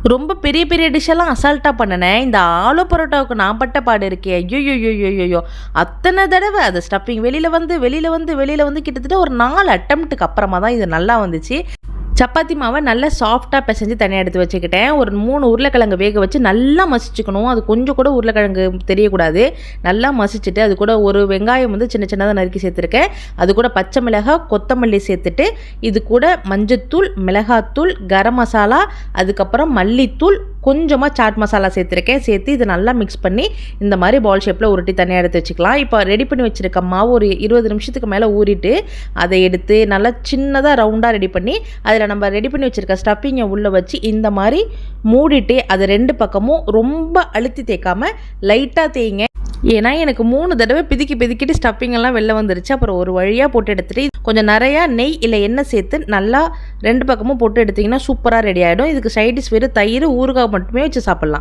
ரொம்ப பெரிய பெரிய டிஷ்ஷெல்லாம் அசால்ட்டாக பண்ணினேன். இந்த ஆலு பரோட்டாவுக்கு நான் பட்ட பாடு இருக்கே, ஐயோ! அத்தனை தடவை அது ஸ்டஃபிங் வெளியில் வந்து கிட்டத்தட்ட ஒரு 4 அட்டம்ப்ட்டுக்கு அப்புறமா தான் இது நல்லா வந்துச்சு. சப்பாத்தி மாவை நல்லா சாஃப்டாக பிசைஞ்சு தனியாக எடுத்து வச்சுக்கிட்டேன். ஒரு 3 உருளைக்கிழங்கு வேக வச்சு நல்லா மசிச்சுக்கணும். அது கொஞ்சம் கூட உருளைக்கிழங்கு தெரியக்கூடாது. நல்லா மசிச்சுட்டு அது கூட ஒரு வெங்காயம் வந்து சின்ன சின்னதாக நறுக்கி சேர்த்துருக்கேன். அது கூட பச்சை மிளகாய், கொத்தமல்லி சேர்த்துட்டு இது கூட மஞ்சத்தூள், மிளகாத்தூள், கரம் மசாலா, அதுக்கப்புறம் மல்லித்தூள், கொஞ்சமாக சாட் மசாலா சேர்த்துருக்கேன். சேர்த்து இதை நல்லா மிக்ஸ் பண்ணி இந்த மாதிரி பால் ஷேப்பில் உருட்டி தனியாக எடுத்து வச்சுக்கலாம். இப்போ ரெடி பண்ணி வச்சுருக்க மாவு ஒரு 20 நிமிஷத்துக்கு மேலே ஊறிட்டு அதை எடுத்து நல்லா சின்னதாக ரவுண்டாக ரெடி பண்ணி அதில் நம்ம ரெடி பண்ணி வச்சுருக்க ஸ்டஃபிங்கை உள்ளே வச்சு இந்த மாதிரி மூடிட்டு அதை 2 பக்கமும் ரொம்ப அழுத்தி தேய்க்காமல் லைட்டாக தேய்ங்க. ஏன்னா எனக்கு 3 தடவை பிதிக்கிட்டு ஸ்டஃபிங்கெல்லாம் வெளில வந்துருச்சு. அப்புறம் ஒரு வழியாக போட்டு எடுத்துகிட்டு கொஞ்சம் நிறையா நெய் இல்லை எண்ணெய் சேர்த்து நல்லா 2 பக்கமும் போட்டு எடுத்திங்கன்னா சூப்பராக ரெடி ஆகிடும். இதுக்கு சைடிஷ் வெறும் தயிர், ஊறுகாய் மட்டுமே வச்சு சாப்பிட்லாம்.